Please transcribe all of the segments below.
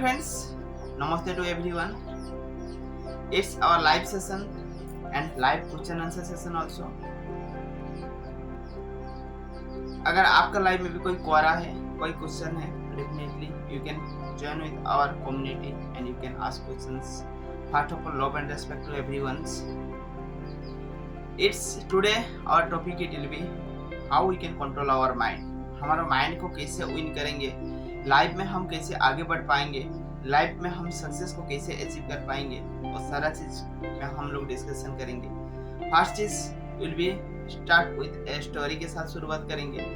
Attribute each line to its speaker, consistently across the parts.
Speaker 1: friends, Namaste to everyone. It's our live session and live question answer session also. अगर आपका live में भी कोई क्वेरी है, कोई क्वेश्चन है, definitely you can join with our community and you can ask questions. First of all, love and respect to everyone. It's today our topic it will be how we can control our mind. हमारा mind को कैसे win करेंगे, life में हम कैसे आगे बढ़ पाएंगे, लाइफ में हम सक्सेस को कैसे अचीव कर पाएंगे, और सारा चीज में हम लोग डिस्कशन करेंगे। फर्स्ट चीज will be start with a story के साथ शुरुआत करेंगे,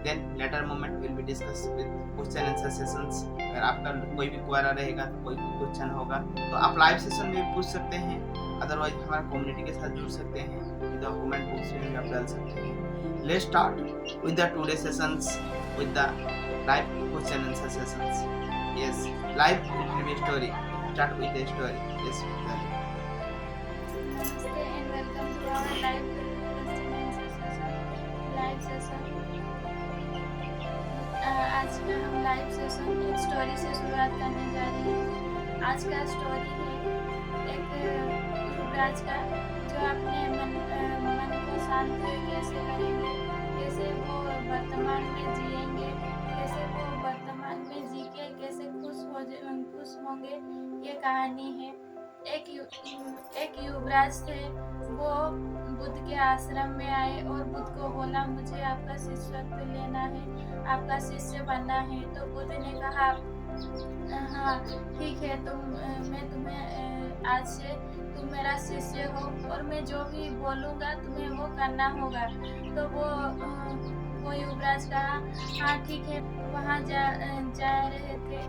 Speaker 1: then later moment will be discuss with question answer sessions. अगर आपका कोई भी क्वेरी रहेगा तो कोई भी क्वेश्चन होगा तो आप लाइव सेशन में भी पूछ सकते हैं, अदरवाइज हमारा कम्युनिटी के साथ जुड़ सकते हैं, कमेंट बॉक्स में भी आप डाल सकते हैं। Let's start with the today sessions with the live question answer sessions. Yes, live it will be story. Start with a story. Yes,
Speaker 2: Namaste and welcome to our live question answer session. Live session. आज का हम live session एक story से शुरुआत करने जा रहे हैं। आज का स्टोरी है एक युवराज का, जो अपने मन को शांत कैसे करेंगे, कैसे वो वर्तमान में जिएंगे, कैसे वो वर्तमान में जी के कैसे खुश होंगे, ये कहानी है। एक युवराज थे, वो बुद्ध के आश्रम में आए और बुद्ध को बोला, मुझे आपका शिष्यत्व लेना है, आपका शिष्य बनना है। तो बुद्ध ने कहा, हाँ ठीक है, मैं तुम्हें आज से तुम मेरा शिष्य हो और मैं जो भी बोलूँगा तुम्हें वो करना होगा। तो वो युवराज कहा, हाँ ठीक है। वहाँ जा रहे थे,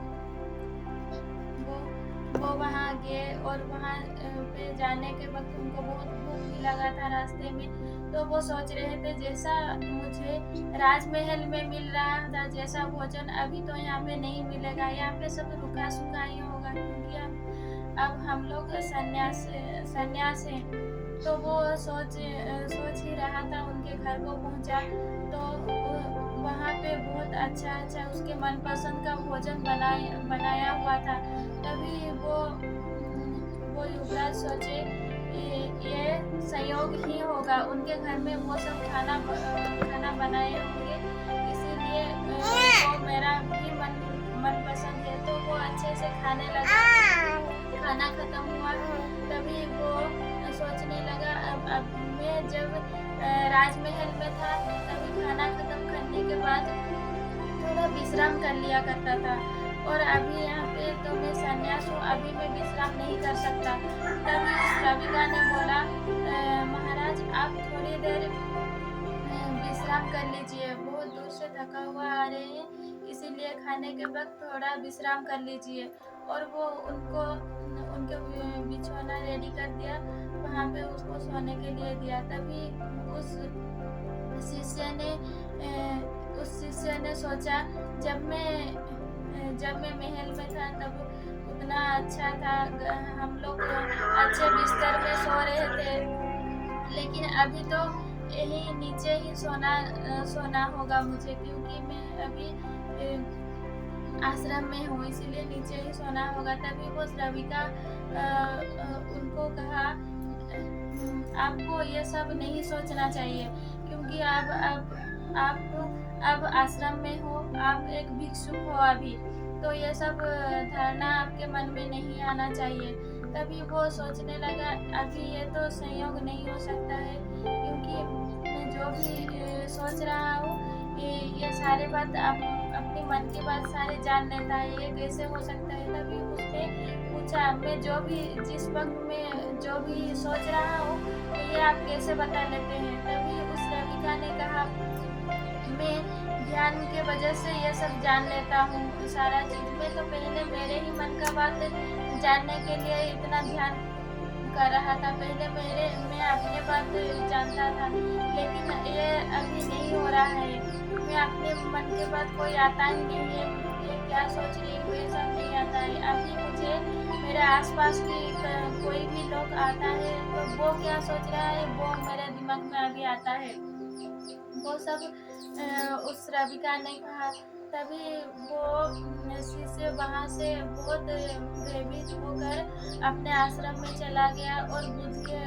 Speaker 2: वो वहाँ गए और वहाँ पे जाने के वक्त उनको बहुत भूख भी लगा था रास्ते में। तो वो सोच रहे थे, जैसा मुझे राजमहल में मिल रहा था जैसा भोजन अभी तो यहाँ पे नहीं मिलेगा, यहाँ पे सब रुका सुखा ही होगा, क्योंकि अब हम लोग सन्यास हैं। तो वो सोच ही रहा था, उनके घर को पहुँचा तो वहाँ पे बहुत अच्छा उसके मनपसंद का भोजन बनाया हुआ था। तभी वो युवराज सोचे ये संयोग ही होगा, उनके घर में वो सब खाना बनाए होंगे, इसीलिए वो मेरा भी मनपसंद है। तो वो अच्छे से खाने लगा। खाना खत्म हुआ तभी वो सोचने लगा, अब मैं जब राजमहल में था तभी खाना खत्म करने के बाद थोड़ा विश्राम कर लिया करता था, और अभी यहाँ पे तो मैं सन्यास हूँ, अभी मैं विश्राम नहीं कर सकता। तभी उस रविका ने बोला, महाराज आप थोड़ी देर विश्राम कर लीजिए, बहुत दूर से थका हुआ आ रहे हैं, इसीलिए खाने के वक्त थोड़ा विश्राम कर लीजिए। और वो उनके बिछौना रेडी कर दिया, वहाँ पे उसको सोने के लिए दिया। तभी उस शिष्य ने सोचा, जब मैं महल में था तब उतना अच्छा था, हम लोग अच्छे बिस्तर में सो रहे थे, लेकिन अभी तो यही नीचे ही सोना होगा मुझे, क्योंकि मैं अभी आश्रम में हूँ, इसीलिए नीचे ही सोना होगा। तभी वो श्रविका उनको कहा, आपको ये सब नहीं सोचना चाहिए, क्योंकि आप आश्रम में हो, आप एक भिक्षुक हो अभी, तो ये सब धारणा आपके मन में नहीं आना चाहिए। तभी वो सोचने लगा, अभी ये तो संयोग नहीं हो सकता है, क्योंकि मैं जो भी सोच रहा हूँ ये सारे बात अपने मन की बात सारे जान लेता है, ये कैसे हो सकता है। तभी उसने पूछा, मैं जिस वक्त में जो भी सोच रहा हूँ ये आप कैसे बता लेते हैं। तभी उस रविका ने कहा, मैं ध्यान के वजह से ये सब जान लेता हूँ सारा चीज में। तो पहले मेरे ही मन का बात जानने के लिए इतना ध्यान कर रहा था, पहले मैं अपने बात जानता था, लेकिन ये अभी नहीं हो रहा है, मैं अपने मन के बात कोई आता ही नहीं है, ये क्या सोच रही है ये सब नहीं आता है। अभी मुझे मेरे आसपास की कोई भी लोग आता है तो वो क्या सोच रहा है वो मेरे दिमाग में अभी आता है। वो सब उस रविका ने कहा, तभी वो शिष्य वहाँ से बहुत भयभीत होकर अपने आश्रम में चला गया और बुद्ध के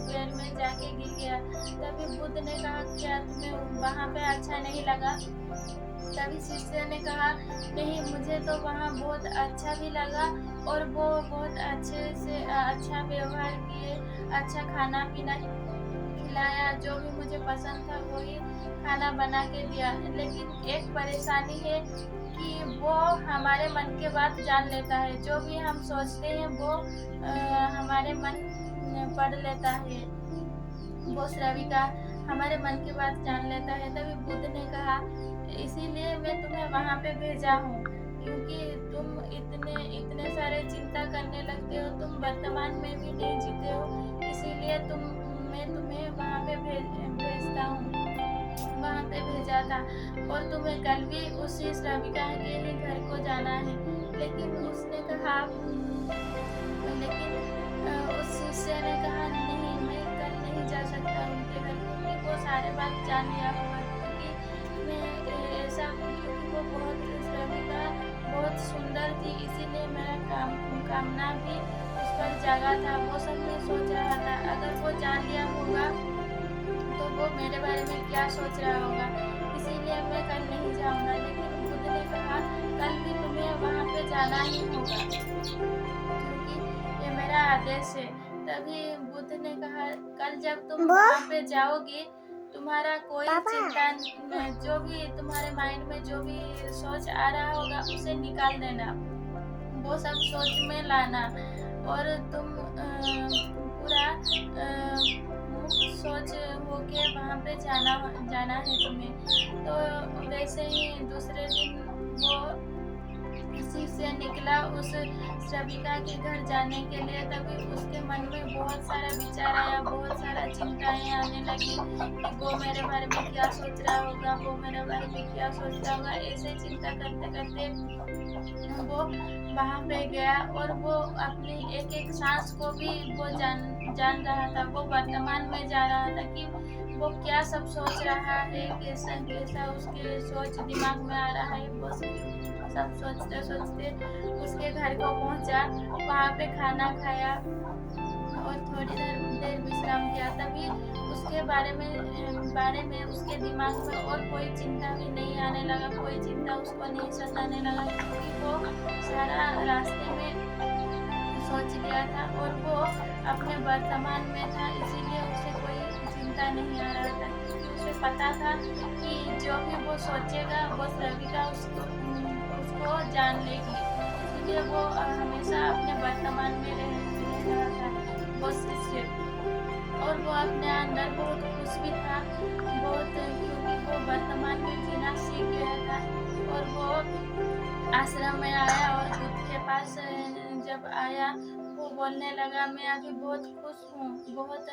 Speaker 2: पैर में जाके गिर गया। तभी बुद्ध ने कहा, क्या तुम्हें वहाँ पे अच्छा नहीं लगा? तभी शिष्य ने कहा, नहीं, मुझे तो वहाँ बहुत अच्छा भी लगा और वो बहुत अच्छे से अच्छा व्यवहार किए, अच्छा खाना पीना खिलाया, जो भी मुझे पसंद था वही खाना बना के दिया। लेकिन एक परेशानी है कि वो हमारे मन की बात जान लेता है, जो भी हम सोचते हैं वो हमारे मन पढ़ लेता है। वो श्राविका हमारे मन की बात जान लेता है। तभी बुद्ध ने कहा, इसीलिए मैं तुम्हें वहाँ पे भेजा हूँ, क्योंकि तुम इतने सारे चिंता करने लगते हो, तुम वर्तमान में भी नहीं जीते हो, इसीलिए मैं तुम्हें वहाँ पे भेजता हूँ, वहाँ पे भेजा था। और तुम्हें कल भी उसी श्राविका के ही घर को जाना है। लेकिन उसने कहा, उस शिष्य ने कहा, नहीं, मैं कल नहीं जा सकता उनके घर, क्योंकि वो सारे बात जान लिया होगा, क्योंकि मैं ऐसा हूँ, क्योंकि वो श्राविका बहुत सुंदर थी, इसीलिए मेरा कामना भी उस पर जागा था। वो सब मैं सोच रहा था, अगर वो जान लिया होगा तो वो मेरे बारे में क्या सोच रहा होगा, इसीलिए मैं कल नहीं जाऊँगा। लेकिन बुद्ध ने कहा, कल भी तुम्हें वहाँ पे जाना ही होगा, क्योंकि ये मेरा आदेश है। तभी बुद्ध ने कहा, कल जब तुम वहाँ पे जाओगी, तुम्हारा कोई चिंता, जो भी तुम्हारे माइंड में जो भी सोच आ रहा होगा उसे निकाल देना, वो सब सोच में लाना, और तुम पूरा मुक्त सोच होके वहाँ पे जाना है तुम्हें। तो वैसे ही दूसरे दिन वो किसी से निकला उस श्राविका के घर जाने के लिए। तभी उसके मन में बहुत सारा विचार आया, बहुत सारा चिंताएं आने लगी कि वो मेरे बारे में क्या सोच रहा होगा, वो मेरे बारे में क्या सोच रहा होगा। ऐसे चिंता करते करते वो वहाँ पे गया और वो अपनी एक एक सांस को भी वो जान रहा था। वो वर्तमान में जा रहा था कि वो क्या सब सोच रहा है, कैसा कैसा उसके सोच दिमाग में आ रहा है। वो सब सोचते सोचते उसके घर को पहुंचा, वहाँ पे खाना खाया और थोड़ी देर विश्राम किया। तभी उसके बारे में उसके दिमाग में और कोई चिंता भी नहीं आने लगा, कोई चिंता उसको नहीं सताने लगा, क्योंकि वो सारा रास्ते में सोच लिया था और वो अपने वर्तमान में था, इसीलिए उसे कोई चिंता नहीं आ रहा था, क्योंकि उसे पता था कि जो भी वो सोचेगा वो श्राविका उसको जान लेगी। इसलिए वो हमेशा अपने वर्तमान में रह रहा था वो शिष्य, और वो अपने अंदर बहुत खुश भी था, बहुत, क्योंकि वो वर्तमान में जीना सीख गया था। और वो आश्रम में आया और बुद्ध के पास जब आया, वो बोलने लगा, मैं अभी बहुत खुश हूँ, बहुत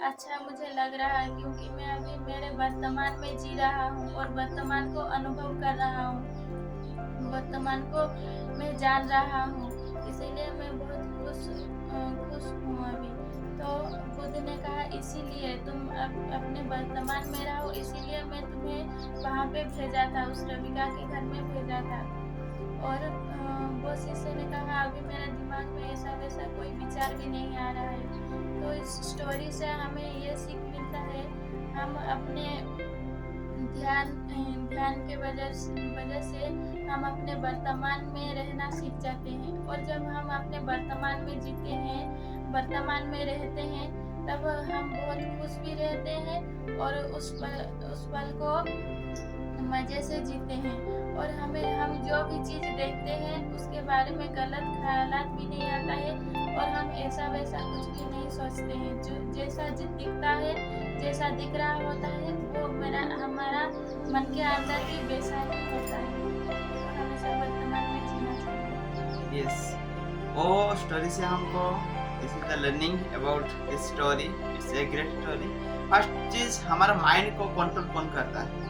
Speaker 2: अच्छा मुझे लग रहा है, क्योंकि मैं अभी मेरे वर्तमान में जी रहा हूँ और वर्तमान को अनुभव कर रहा हूँ, वर्तमान को मैं जान रहा हूँ, इसीलिए मैं बहुत खुश हूँ अभी। तो बुद्ध ने कहा, इसीलिए तुम अपने वर्तमान में रहो, इसीलिए मैं तुम्हें वहाँ पे भेजा था, उस श्राविका के घर में भेजा था। और वो शिष्य ने कहा, अभी मेरे दिमाग में ऐसा वैसा कोई विचार भी नहीं आ रहा है। तो इस स्टोरी से हमें ये सीख मिलता है, हम अपने ध्यान के वजह से हम अपने वर्तमान में रहना सीख जाते हैं। और जब हम अपने वर्तमान में जीते हैं, वर्तमान में रहते हैं, तब हम बहुत खुश भी रहते हैं और उस पल को मज़े से जीते हैं। और हम जो भी चीज़ देखते हैं उसके बारे में गलत ख्यालात भी नहीं आता है, और हम ऐसा वैसा कुछ भी नहीं सोचते हैं। जो जैसा दिखता है, जैसा दिख रहा होता है, वो हमारा मन के अंदर भी वैसा ही होता है। और हमेशा वर्तमान में जीना चाहिए।
Speaker 1: यस, वो स्टोरी से हमको this is the learning about this story, it's a great story. First चीज, हमारा माइंड को कंट्रोल कौन करता है?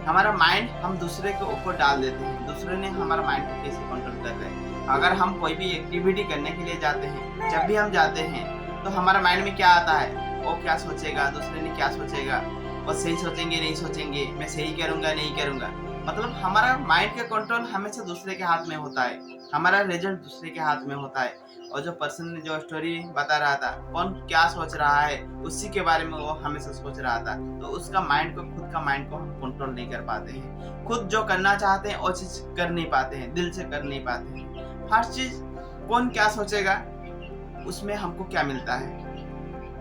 Speaker 1: हमारा माइंड हम दूसरे के ऊपर डाल देते हैं। दूसरे ने हमारा माइंड को कैसे कंट्रोल कर रहे हैं? अगर हम कोई भी एक्टिविटी करने के लिए जाते हैं, जब भी हम जाते हैं तो हमारा माइंड में क्या आता है? वो क्या सोचेगा, दूसरे ने क्या सोचेगा, वो सही सोचेंगे नहीं सोचेंगे, मैं सही करूँगा नहीं करूँगा, मतलब हमारा माइंड का कंट्रोल हमेशा दूसरे के हाथ में होता है, हमारा रिजल्ट दूसरे के हाथ में होता है। और जो पर्सन ने जो स्टोरी बता रहा था, कौन क्या सोच रहा है उसी के बारे में वो हमेशा सोच रहा था, तो उसका माइंड को, खुद का माइंड को हम कंट्रोल नहीं कर पाते हैं। खुद जो करना चाहते हैं वो चीज कर नहीं पाते हैं, दिल से कर नहीं पाते हैं। हर चीज कौन क्या सोचेगा उसमें हमको क्या मिलता है,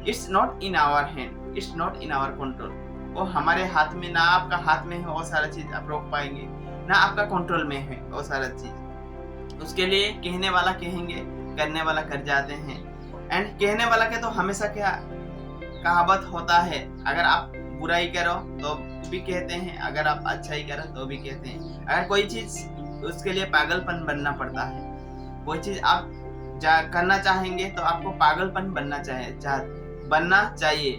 Speaker 1: it's not in our hand, it's not in our control. वो हमारे हाथ में ना, आपका हाथ में है वो सारा चीज आप रोक पाएंगे, ना आपका कंट्रोल में है वो सारा चीज। उसके लिए कहने वाला कहेंगे, करने वाला कर जाते हैं। एंड कहने वाला के तो हमेशा क्या कहावत होता है, अगर आप बुराई करो तो भी कहते हैं, अगर आप अच्छाई करो तो भी कहते हैं। अगर कोई चीज उसके लिए पागलपन बनना पड़ता है, कोई चीज आप करना चाहेंगे तो आपको पागलपन बनना चाहिए,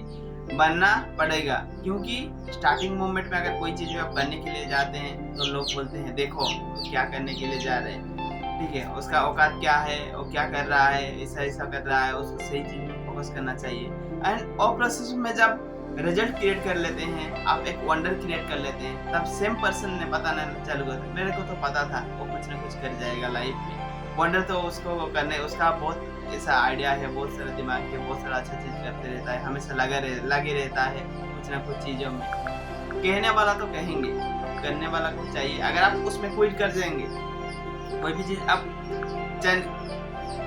Speaker 1: बनना पड़ेगा। क्योंकि स्टार्टिंग मोमेंट में अगर कोई चीज आप करने के लिए जाते हैं तो लोग बोलते हैं देखो क्या करने के लिए जा रहे हैं, ठीक है, उसका औकात क्या है, वो क्या कर रहा है, ऐसा कर रहा है, उसको सही चीज में फोकस करना चाहिए। एंड और प्रोसेस में जब रिजल्ट क्रिएट कर लेते हैं, आप एक वंडर क्रिएट कर लेते हैं, तब सेम पर्सन ने बताना चालू कर, मेरे को तो पता था वो कुछ ना कुछ कर जाएगा लाइफ में। वंडर तो उसको करने, उसका बहुत ऐसा आइडिया है, बहुत सारा दिमाग है, बहुत सारा अच्छा चीज करते रहता है, हमेशा लगे रहता है कुछ ना कुछ चीजों में। कहने वाला तो कहेंगे, करने वाला को चाहिए। अगर आप उसमें क्विट कर देंगे, कोई भी चीज आप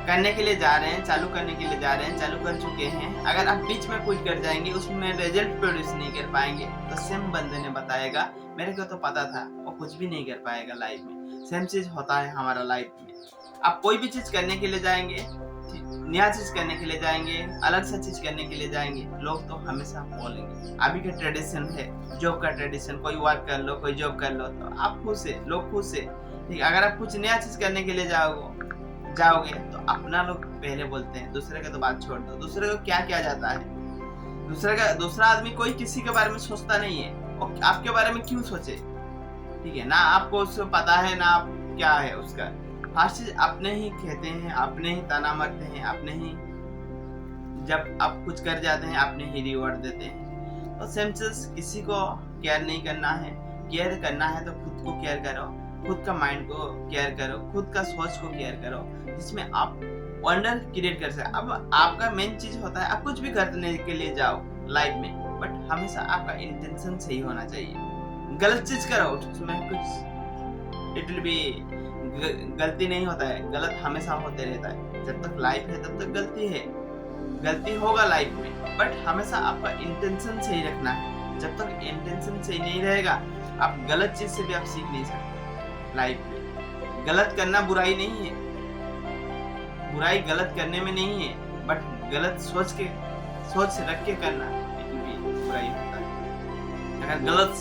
Speaker 1: करने के लिए जा रहे हैं, चालू करने के लिए जा रहे हैं, चालू कर चुके हैं, अगर आप बीच में क्विट कर जाएंगे, उसमें रिजल्ट प्रोड्यूस नहीं कर पाएंगे, तो सेम बंदे ने बताएगा मेरे को तो पता था, वो कुछ भी नहीं कर पाएगा लाइफ में। सेम चीज होता है हमारा लाइफ में। आप कोई भी चीज करने के लिए जाएंगे, नया चीज करने के लिए जाएंगे, अलग सा चीज करने के लिए जाएंगे, लोग तो हमेशा बोलेंगे। अभी का ट्रेडिशन है, जॉब का ट्रेडिशन, कोई वर्क कर लो, कोई जॉब कर लो, तो आप खुश है, लोग खुश है, ठीक। अगर आप कुछ नया चीज करने के लिए जाओगे तो अपना लोग पहले बोलते हैं, दूसरे का तो बात छोड़ दो। दूसरे को क्या किया जाता है, दूसरा आदमी कोई किसी के बारे में सोचता नहीं है, और आपके बारे में क्यों सोचे, ठीक है ना। आपको उसको पता है ना आप क्या है उसका, हर चीज अपने ही कहते हैं, अपने ही ताना मारते हैं, अपने ही जब आप कुछ कर जाते हैं अपने ही रिवॉर्ड देते हैं। तो सेम चीज किसी को केयर नहीं करना है, केयर करना है तो खुद को केयर करो, खुद का माइंड को केयर करो, खुद का सोच को केयर करो, जिसमें आप वंडर क्रिएट कर सके। अब आपका मेन चीज होता है, आप कुछ भी करने के लिए जाओ लाइफ में, बट हमेशा आपका इंटेंशन सही होना चाहिए। गलत चीज करो उसमें कुछ इट विल बी, गलती नहीं होता है, गलत हमेशा होते रहता है। जब तक लाइफ है तब तक गलती है, गलती होगा लाइफ में, बट हमेशा आपका इंटेंशन सही रखना है। जब तक इंटेंशन सही नहीं रहेगा, आप गलत चीज से भी आप सीख नहीं सकते लाइफ में। गलत करना बुराई नहीं है, बुराई गलत करने में नहीं है, बट गलत सोच रख के करना भी बुराई होता है। अगर गलत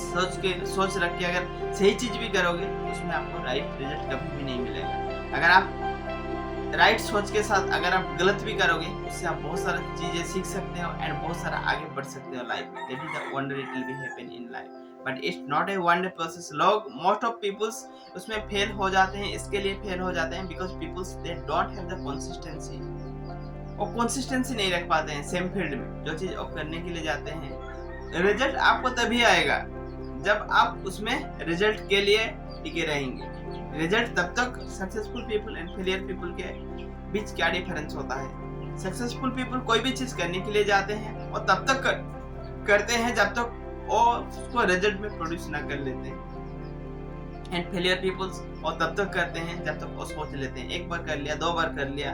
Speaker 1: सोच रख के अगर सही चीज भी करोगे, उसमें आपको राइट रिजल्ट कभी भी नहीं मिलेगा। अगर आप राइट सोच के साथ अगर आप गलत भी करोगे, उससे आप बहुत सारी चीजें सीख सकते हो एंड बहुत सारा आगे बढ़ सकते हो लाइफ में। That is the wonder it will be happen in life, but it's not a wonder process. लोग मोस्ट ऑफ पीपल्स उसमें फेल हो जाते हैं, इसके लिए फेल हो जाते हैं because peoples they don't have the consistency. वो कंसिस्टेंसी नहीं रख पाते हैं सेम फील्ड में, जो चीज वो करने के लिए जाते हैं। रिजल्ट आपको तभी आएगा जब आप उसमें रिजल्ट के लिए टिके रहेंगे। रिजल्ट तब तक, successful people and failure people के बीच क्या डिफरेंस होता है। सक्सेसफुल पीपल कोई भी चीज करने के लिए जाते हैं और तब तक करते हैं जब तक वो उसको रिजल्ट में प्रोड्यूस ना कर लेते हैं। एंड फेलियर पीपल्स और तब तक करते हैं जब तक वो सोच लेते हैं, एक बार कर लिया, 2 बार कर लिया,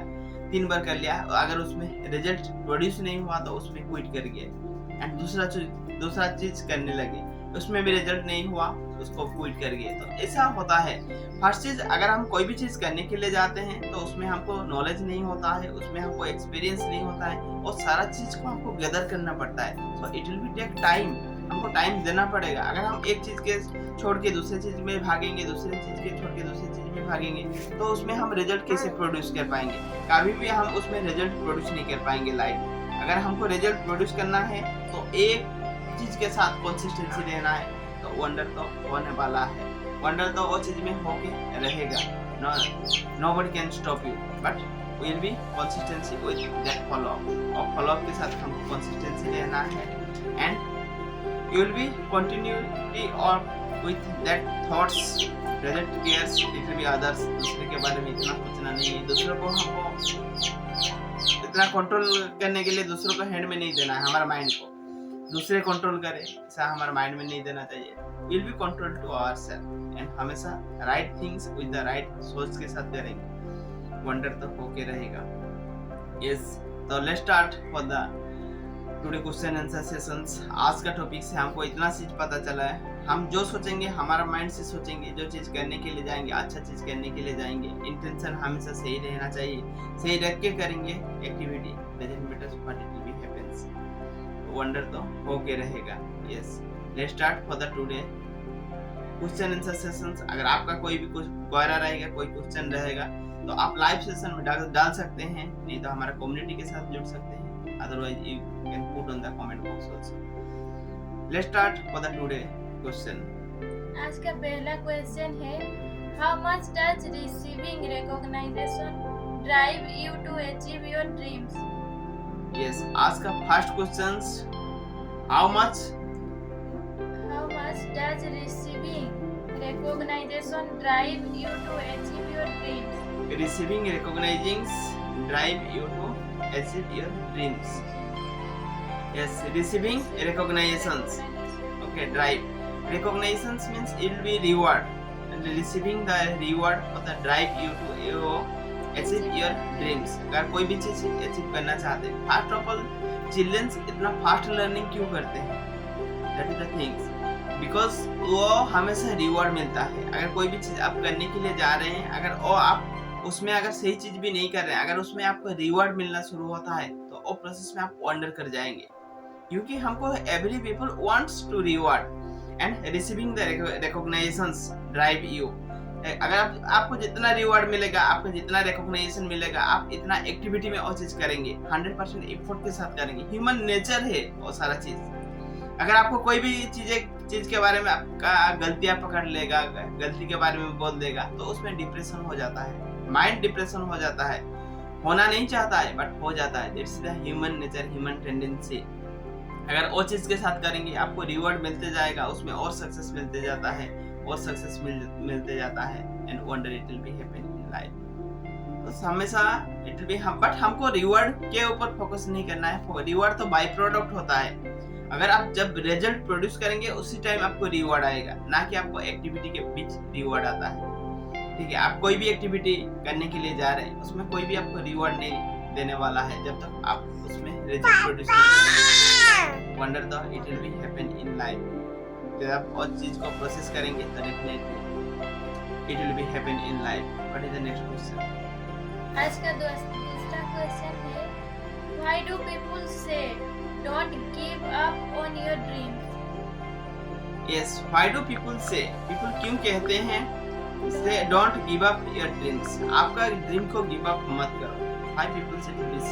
Speaker 1: 3 बार कर लिया, अगर उसमें रिजल्ट प्रोड्यूस नहीं हुआ तो उसमें क्विट कर गए एंड दूसरा चीज करने लगे, उसमें भी रिजल्ट नहीं हुआ, उसको क्विट कर गए। तो ऐसा होता है। फर्स्ट चीज, अगर हम कोई भी चीज करने के लिए जाते हैं तो उसमें हमको नॉलेज नहीं होता है, उसमें हमको एक्सपीरियंस नहीं होता है, और सारा चीज को हमको गैदर करना पड़ता है। So it will be take time, हमको टाइम देना पड़ेगा। अगर हम एक चीज के छोड़ के दूसरी चीज में भागेंगे, दूसरी चीज के छोड़ के दूसरी चीज में भागेंगे, तो उसमें हम रिजल्ट कैसे प्रोड्यूस कर पाएंगे? कभी भी हम उसमें रिजल्ट प्रोड्यूस नहीं कर पाएंगे लाइफ। अगर हमको रिजल्ट प्रोड्यूस करना है तो एक चीज के साथ कंसिस्टेंसी रहना है, तो वंडर तो होने वाला है। वंडर तो वो चीज में होके रहेगा। Nobody can stop you, but will be consistency with that follow up. और फॉलो अप के साथ हमको कंसिस्टेंसी रहना है and you will be continually or with that thoughts, present cares, it will be others. दूसरे के बारे में इतना सोचना नहीं है, दूसरों को हमको इतना कंट्रोल करने के लिए दूसरों को हैंड में नहीं देना है, हमारा माइंड को दूसरे कंट्रोल करे ऐसा हमारे माइंड में नहीं देना चाहिए. Will be control to our self and हमेशा right things with the right सोच के साथ करेंगे, वंडर तो होके रहेगा. यस, तो let's start for the today question answer sessions. आज का टॉपिक से हमको इतना चीज पता चला है, हम जो सोचेंगे हमारा माइंड से सोचेंगे, जो चीज करने के लिए जाएंगे अच्छा चीज करने के लिए जाएंगे, इंटेंशन हमेशा सही रहना चाहिए, सही रख के करेंगे activity, doesn't matter what it will B happens, wonder तो होके रहेगा. Yes, let's start for the today question answer sessions. अगर आपका कोई भी कुछ क्वेरी रहेगा, कोई क्वेश्चन रहेगा तो आप लाइव सेशन में डाल सकते हैं, नहीं तो हमारा कम्युनिटी के साथ जुड़ सकते हैं, otherwise you can put on the comment box also. Let's start for the today question.
Speaker 2: आज का पहला क्वेश्चन है, how much does receiving recognition drive you to achieve your dreams?
Speaker 1: Yes, आज का first question, how much
Speaker 2: does receiving recognition drive you to achieve your dreams?
Speaker 1: Receiving recognitions drive you to achieve your dreams. Yes, receiving recognitions. Okay, drive. Recognitions means it will be reward. And receiving the reward for the drive you to achieve your dreams. अगर कोई भी चीज achieve करना चाहते हैं, first of all children's इतना fast learning क्यों करते हैं? That is the things. Because वो हमेशा रिवॉर्ड मिलता है. अगर कोई भी चीज आप करने के लिए जा रहे हैं, अगर वो आप उसमें अगर सही चीज भी नहीं कर रहे हैं, अगर उसमें आपको रिवॉर्ड मिलना शुरू होता है तो वो प्रोसेस में आप वंडर कर जाएंगे, क्योंकि हमको every people wants to reward and receiving the recognitions drive you. अगर आपको जितना रिवॉर्ड मिलेगा, आपको जितना रिकॉग्निशन मिलेगा, आप इतना एक्टिविटी में वो चीज करेंगे, 100% एफर्ट के साथ करेंगे. ह्यूमन नेचर है वो सारा चीज. अगर आपको कोई भी चीज के बारे में आपका गलतियां पकड़ लेगा, गलती के बारे में बोल देगा, तो उसमें डिप्रेशन हो जाता है, माइंड डिप्रेशन हो जाता है. होना नहीं चाहता है बट हो जाता है. It's the human nature, human tendency. अगर वो चीज के साथ करेंगे आपको रिवॉर्ड मिलते जाएगा, उसमें और सक्सेस मिलते जाता है, और सक्सेस मिलते जाता है, and wonder it will be happen in life. तो हमेशा इट विल बी बट हमको रिवॉर्ड के ऊपर फोकस नहीं करना है. रिवॉर्ड तो बाय प्रोडक्ट होता है. अगर आप जब रिजल्ट प्रोड्यूस करेंगे उसी टाइम आपको रिवॉर्ड आएगा, ना कि आपको एक्टिविटी के बीच रिवॉर्ड आता है. ठीक है, आप कोई भी एक्टिविटी करने के लिए जा रहे हैं, उसमें कोई भी आपको रिवॉर्ड नहीं देने वाला है जब तक आप उसमें रिजल्ट प्रोड्यूस करेंगे. Wonder the it will be happen in life. जब आप उस चीज को प्रोसेस करेंगे तो definitely it will be happen in life. What is the next question?
Speaker 2: आज का दूसरा क्वेश्चन है, व्हाई डू पीपल से don't give up on your dreams?
Speaker 1: Yes, why do people say? People क्यों कहते हैं say don't give up your dreams? आपका dream को गिव अप मत करो. Why people say to this?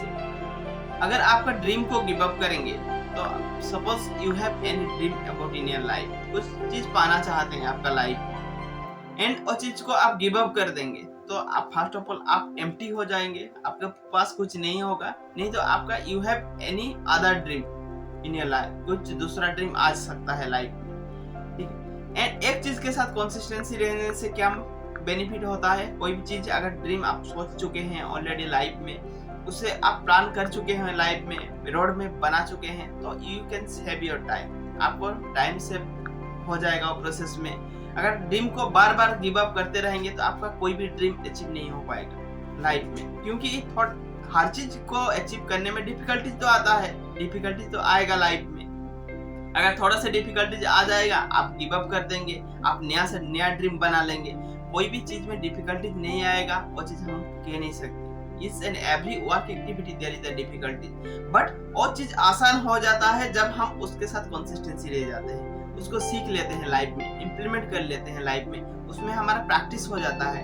Speaker 1: अगर आपका ड्रीम को गिव अप करेंगे तो suppose you have any dream about in your life, कुछ चीज पाना चाहते हैं आपका लाइफ, एंड वो चीज को आप गिव अप कर देंगे तो आप फर्स्ट ऑफ ऑल आप एम्प्टी हो जाएंगे, आपके पास कुछ नहीं होगा. नहीं तो आपका you have any other dream in your life, कुछ दूसरा ड्रीम आ सकता है लाइफ में. ठीक है, एंड एक चीज के साथ कंसिस्टेंसी रहने से क्या बेनिफिट होता है? कोई भी चीज अगर ड्रीम आप सोच चुके हैं ऑलरेडी लाइफ में, उसे आप प्लान कर चुके हैं लाइफ में, रोड में बना चुके हैं, तो you can save your time. आपको टाइम सेव हो जाएगा वो प्रोसेस में. अगर ड्रीम को बार बार गिव अप करते रहेंगे तो आपका कोई भी ड्रीम अचीव नहीं हो पाएगा लाइफ में, क्योंकि हर चीज को अचीव करने में डिफिकल्टीज तो आता है, डिफिकल्टीज तो आएगा लाइफ में. अगर थोड़ा सा डिफिकल्टीज आ जाएगा आप गिव अप कर देंगे, आप नया से नया ड्रीम बना लेंगे. कोई भी चीज में डिफिकल्टीज नहीं आएगा वो चीज हम कह नहीं सकते. इस and every work activity there is a difficulty, but वो चीज आसान हो जाता है जब हम उसके साथ कंसिस्टेंसी रह जाते हैं, उसको सीख लेते हैं लाइफ में, इम्प्लीमेंट कर लेते हैं लाइफ में, उसमें हमारा प्रैक्टिस हो जाता है,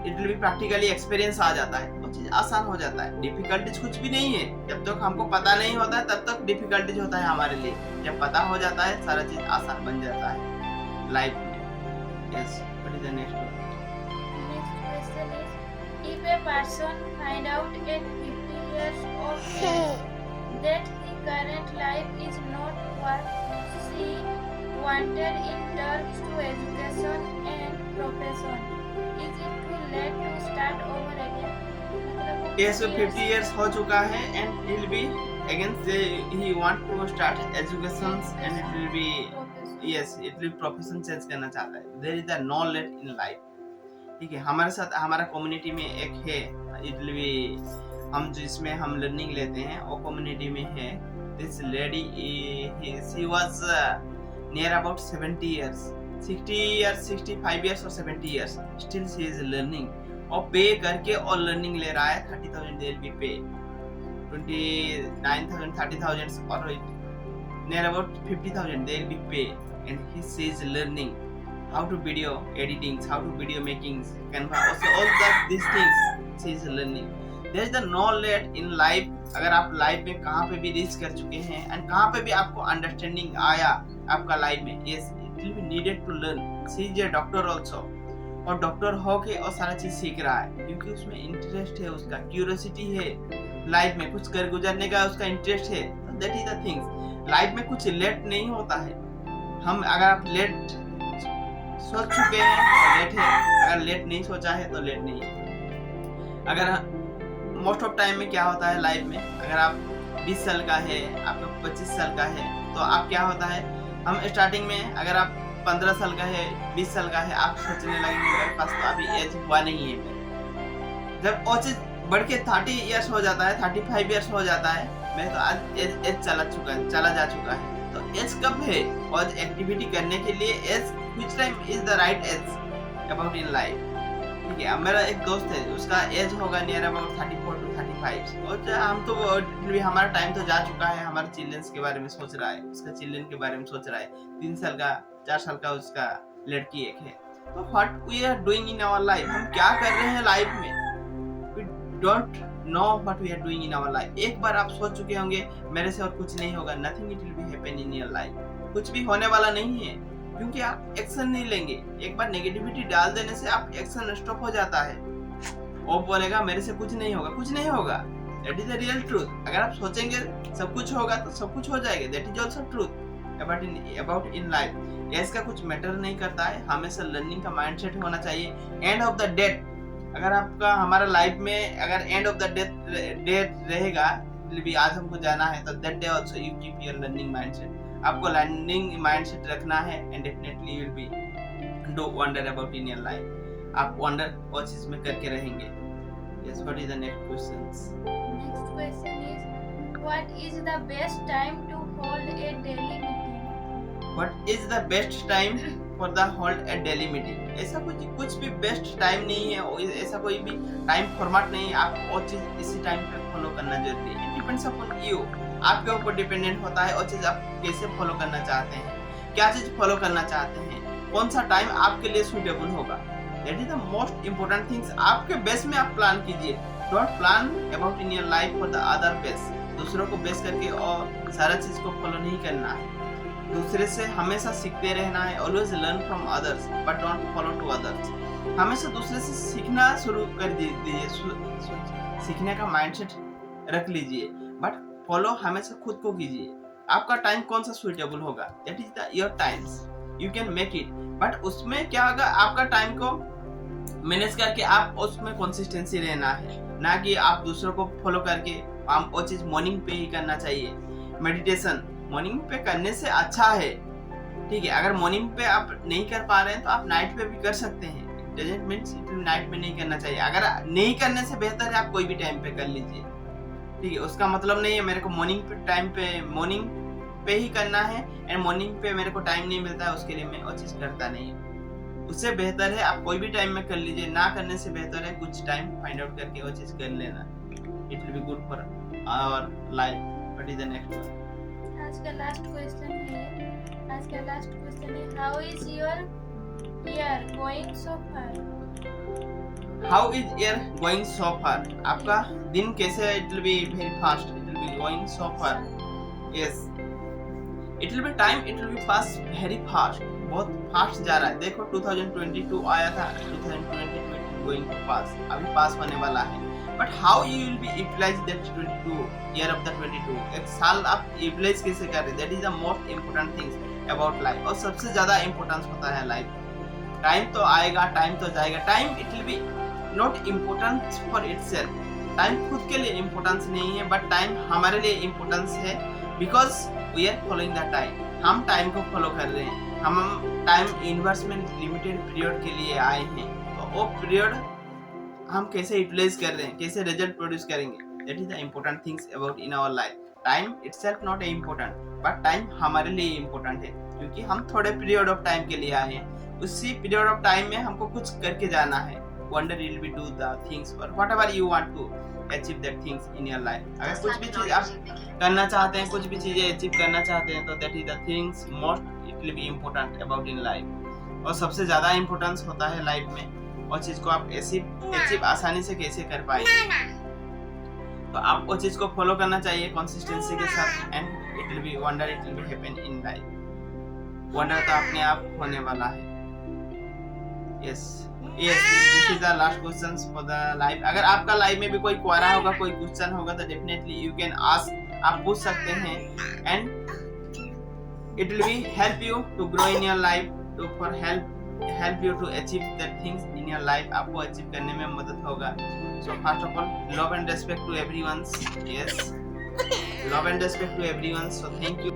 Speaker 1: it will be practically experience आ जाता है, वो चीज आसान हो जाता है. डिफिकल्टीज कुछ भी नहीं है. जब तक हमको पता नहीं होता है तब तक डिफिकल्टीज होता है हमारे लिए. जब पता हो जाता है सारा चीज आसान बन जाता है लाइफ में. Yes, what is the next one?
Speaker 2: Next question is, if a person find out at 50 years of age that his current life is not worth matter in terms to education and profession? Is it too late to start over again? मतलब वो
Speaker 1: Yes, so
Speaker 2: 50
Speaker 1: 50 years हो चुका है and he will be again say he want to start education and it will be
Speaker 2: profession.
Speaker 1: yes it will profession change करना चाहता है. There is a no late in life. ठीक है, हमारे साथ हमारा कम्युनिटी में एक है it will be हम जिसमें हम लर्निंग लेते हैं वो कम्युनिटी में है. This lady she was near about 70 years, 60 years, 65 years or 70 years. Still she is learning. और पे करके और लर्निंग ले रहा है 30,000 they will be pay 29,000 30,000 or near about 50,000 they will be pay and he is learning how to video editing, how to video making, Canva, also all that these things she is learning. There is the no late in life. अगर आप life में कहाँ पे भी reach कर चुके हैं and कहाँ पे भी आपको अंडरस्टैंडिंग आया आपका लाइफ में, yes it will be needed to learn. She is a doctor also और डॉक्टर हो के और सारा चीज सीख रहा है क्योंकि उसमें इंटरेस्ट है, उसका क्यूरियोसिटी है, लाइफ में कुछ कर गुजरने का उसका इंटरेस्ट है. That is the things. Life में कुछ लेट नहीं होता है. हम अगर आप लेट सोच चुके हैं तो लेट है, अगर लेट नहीं सोचा है तो लेट नहीं है. अगर मोस्ट ऑफ टाइम में क्या होता है लाइफ में, अगर आप 20 साल का है, आपका 25 साल का है, तो आप क्या होता है, हम स्टार्टिंग में अगर आप 15 साल का है, 20 साल का है, आप सोचने लगेंगे मेरे पास तो अभी एज हुआ नहीं है. जब वो चीज बढ़ के 30 इयर्स हो जाता है, 35 इयर्स हो जाता है, मैं तो आज एज चला जा चुका है. तो एज कब है, और एक्टिविटी करने के लिए as which time is the right as about in life. ठीक है, अब मेरा एक दोस्त है उसका एज होगा नियर अबाउट 34 to 35 और हम तो हमारा टाइम तो जा चुका है. हमारे चिल्ड्रंस के बारे में सोच रहा है, उसका चिल्ड्रन के बारे में सोच रहा है. 3 साल का 4 साल का उसका लड़की एक है. तो what we are doing in our life, हम क्या कर रहे हैं लाइफ में, we don't know what we are doing in our life. एक बार आप सोच चुके होंगे मेरे से और कुछ नहीं होगा, nothing it will be happen in your life. कुछ भी होने वाला नहीं है क्योंकि आप एक्शन नहीं लेंगे. एक बार नेगेटिविटी डाल देने से आप एक्शन स्टॉप हो जाता है. वो बोलेगा मेरे से कुछ नहीं होगा, कुछ नहीं होगा. That is the real truth. अगर आप सोचेंगे सब कुछ होगा तो सब कुछ हो जाएगा. That is also truth about in life. Age का कुछ मैटर नहीं करता है, हमेशा लर्निंग का माइंडसेट होना चाहिए. एंड ऑफ द डेट, अगर आपका हमारा लाइफ में अगर एंड ऑफ द डेट रहेगा, भी आज हमको जाना है, तो that day also you keep your learning mindset. आपको लर्निंग माइंडसेट रखना है and definitely you will B do wonder about in your life. आप वंडर वो चीज में करके रहेंगे. Yes, what is the next questions?
Speaker 2: Next question is, what is the best time to hold a daily meeting?
Speaker 1: What is the best time for the hold a daily meeting? ऐसा कुछ भी best time नहीं है, ऐसा कोई भी time format नहीं है. आप वो चीज इसी टाइम पे फॉलो करना जरूरी है. It depends upon you. आपके ऊपर डिपेंडेंट होता है वो चीज आप कैसे फॉलो करना चाहते हैं, क्या चीज फॉलो करना चाहते हैं, कौन सा टाइम आपके लिए सूटेबल होगा. That is the most important things. आपके बेस में आप प्लान कीजिए. Don't plan about in your life for the other base. दूसरों को बेस करके और सारा चीज को फॉलो नहीं करना है. दूसरे से हमेशा सीखते रहना है. Always learn from others but don't follow to others. हमेशा दूसरे से सीखना शुरू कर दीजिए. सीखने का माइंडसेट रख लीजिए बट फॉलो हमेशा खुद को कीजिए. आपका टाइम कौन सा सुइटेबल होगा, that is the your time's. You can make it, but उसमें क्या होगा, आपका टाइम को मैनेज करके आप उसमें कंसिस्टेंसी रहना है, ना कि आप दूसरों को फॉलो करके. आप वो चीज मॉर्निंग पे ही करना चाहिए. मेडिटेशन मॉर्निंग पे करने से अच्छा है. ठीक है, अगर मॉर्निंग पे आप नहीं कर पा रहे हैं तो आप नाइट पे भी कर सकते हैं. डजंट मीन्स नाइट में नहीं करना चाहिए. अगर नहीं करने से बेहतर है आप कोई भी टाइम पे कर लीजिए. ठीक है, उसका मतलब नहीं है मेरे को मॉर्निंग पे ही करना है एंड मॉर्निंग पे मेरे को टाइम नहीं मिलता है उसके लिए मैं वो चीज करता नहीं हूँ. उससे बेहतर है आप कोई भी टाइम में कर लीजिए. ना करने से बेहतर है कुछ टाइम फाइंड आउट करके वो चीज कर लेना. It will be good for our life. What is the next one?
Speaker 2: आज का लास्ट क्वेश्चन है how is your year going so far?
Speaker 1: How is year going so far? आपका दिन कैसे है? It will be very fast. It will be going so far. Yes, it will be time, it will be pass very fast. बहुत fast जा रहा है. देखो 2022 आया था, 2022 गोइंग टू पास, अभी पास होने वाला है. But how you will be utilize that 22 year of the 22? एक साल आप यूटिलाइज कैसे कर रहे हैं, that is the most important things about life, और सबसे ज्यादा इम्पोर्टेंस होता है लाइफ। टाइम तो आएगा, टाइम तो जाएगा, time it will B not important for itself. Time खुद के लिए इम्पोर्टेंस नहीं है, बट टाइम हमारे लिए इम्पोर्टेंस है, because we are following the time. हम टाइम को फॉलो कर रहे हैं, हम टाइम इन्वेस्टमेंट लिमिटेड पीरियड के लिए आए हैं, तो वो पीरियड हम कैसे यूटिलाइज कर रहे हैं, कैसे रिजल्ट प्रोड्यूस करेंगे, that is the important things about in our life. Time itself not important, but time हमारे लिए इम्पोर्टेंट है, क्योंकि हम थोड़े पीरियड ऑफ टाइम के लिए आए हैं। उसी पीरियड ऑफ टाइम में हमको कुछ करके जाना है। Wonder will be do the things or whatever you want to achieve that things in your life. अगर कुछ भी चीज आप करना चाहते हैं, कुछ भी चीजें अचीव करना चाहते हैं, तो that is the things most it will be important about in life। और सबसे ज्यादा इम्पोर्टेंस होता है लाइफ में, और चीज को आप अचीव आसानी से कैसे कर पाएंगे। तो आप वो चीज को फॉलो करना चाहिए कंसिस्टेंसी के साथ, and it will B wonder, it will be happen in life. Wonder तो अपने आप होने वाला है। Yes, this is the last questions for the life. अगर आपका लाइफ में भी कोई क्वेरी होगा, कोई क्वेश्चन होगा, तो डेफिनेटली यू कैन आस्क, आप पूछ सकते हैं, and it will be help you to grow in your life, to for help you to achieve that things in your life. आपको अचीव करने में मदद होगा। So first of all, love and respect to everyone. Yes, love and respect to everyone. So thank you.